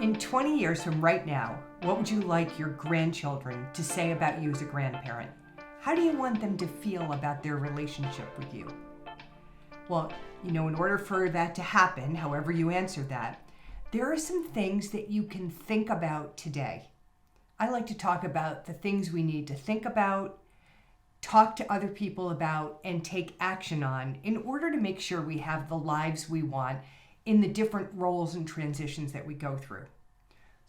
In 20 years from right now, what would you like your grandchildren to say about you as a grandparent? How do you want them to feel about their relationship with you? Well, in order for that to happen, however you answer that, there are some things that you can think about today. I like to talk about the things we need to think about, talk to other people about, and take action on in order to make sure we have the lives we want in the different roles and transitions that we go through.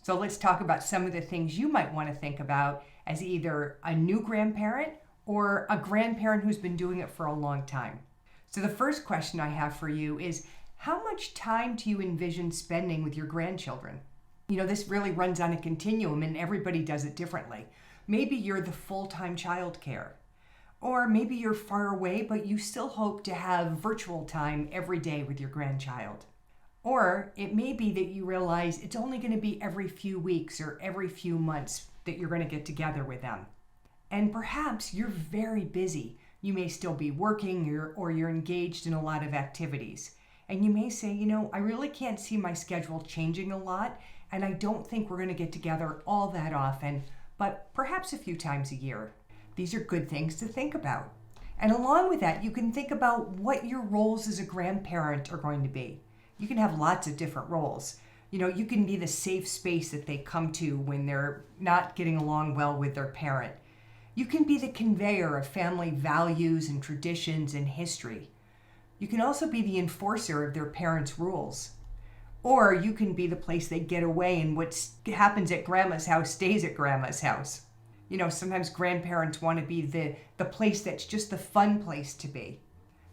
So let's talk about some of the things you might want to think about as either a new grandparent or a grandparent who's been doing it for a long time. So the first question I have for you is, how much time do you envision spending with your grandchildren? This really runs on a continuum and everybody does it differently. Maybe you're the full-time childcare, or maybe you're far away, but you still hope to have virtual time every day with your grandchild. Or it may be that you realize it's only going to be every few weeks or every few months that you're going to get together with them. And perhaps you're very busy. You may still be working or you're engaged in a lot of activities. And you may say, I really can't see my schedule changing a lot, and I don't think we're going to get together all that often, but perhaps a few times a year. These are good things to think about. And along with that, you can think about what your roles as a grandparent are going to be. You can have lots of different roles. You can be the safe space that they come to when they're not getting along well with their parent. You can be the conveyor of family values and traditions and history. You can also be the enforcer of their parents' rules. Or you can be the place they get away, and what happens at grandma's house stays at grandma's house. Sometimes grandparents want to be the place that's just the fun place to be.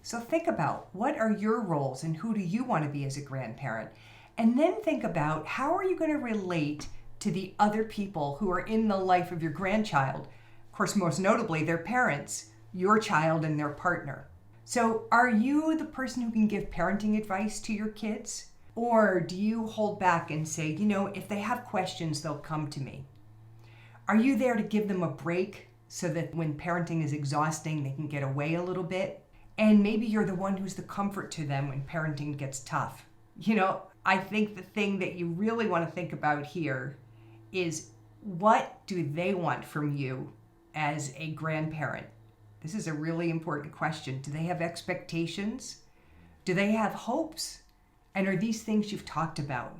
So think about, what are your roles and who do you want to be as a grandparent? And then think about, how are you going to relate to the other people who are in the life of your grandchild? Of course, most notably, their parents, your child, and their partner. So are you the person who can give parenting advice to your kids? Or do you hold back and say, if they have questions, they'll come to me? Are you there to give them a break so that when parenting is exhausting, they can get away a little bit? And maybe you're the one who's the comfort to them when parenting gets tough. I think the thing that you really want to think about here is, what do they want from you as a grandparent? This is a really important question. Do they have expectations? Do they have hopes? And are these things you've talked about?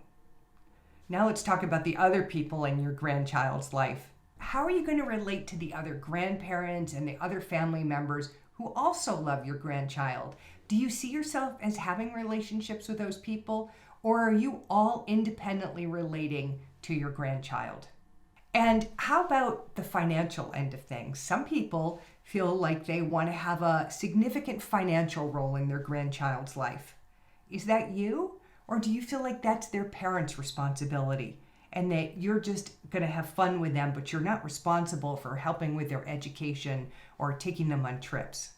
Now let's talk about the other people in your grandchild's life. How are you going to relate to the other grandparents and the other family members who also love your grandchild? Do you see yourself as having relationships with those people, or are you all independently relating to your grandchild? And how about the financial end of things? Some people feel like they want to have a significant financial role in their grandchild's life. Is that you? Or do you feel like that's their parents' responsibility and that you're just going to have fun with them, but you're not responsible for helping with their education or taking them on trips?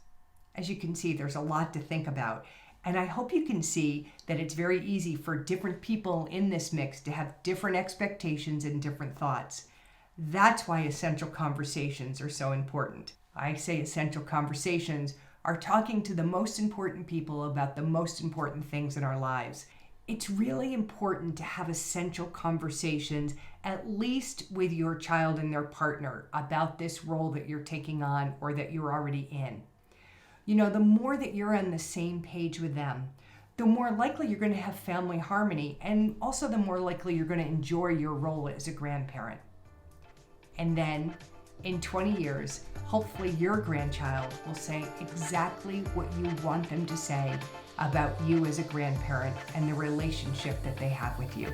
As you can see, there's a lot to think about. And I hope you can see that it's very easy for different people in this mix to have different expectations and different thoughts. That's why essential conversations are so important. I say essential conversations are talking to the most important people about the most important things in our lives. It's really important to have essential conversations, at least with your child and their partner, about this role that you're taking on or that you're already in. The more that you're on the same page with them, the more likely you're going to have family harmony, and also the more likely you're going to enjoy your role as a grandparent. And then, in 20 years, hopefully your grandchild will say exactly what you want them to say about you as a grandparent and the relationship that they have with you.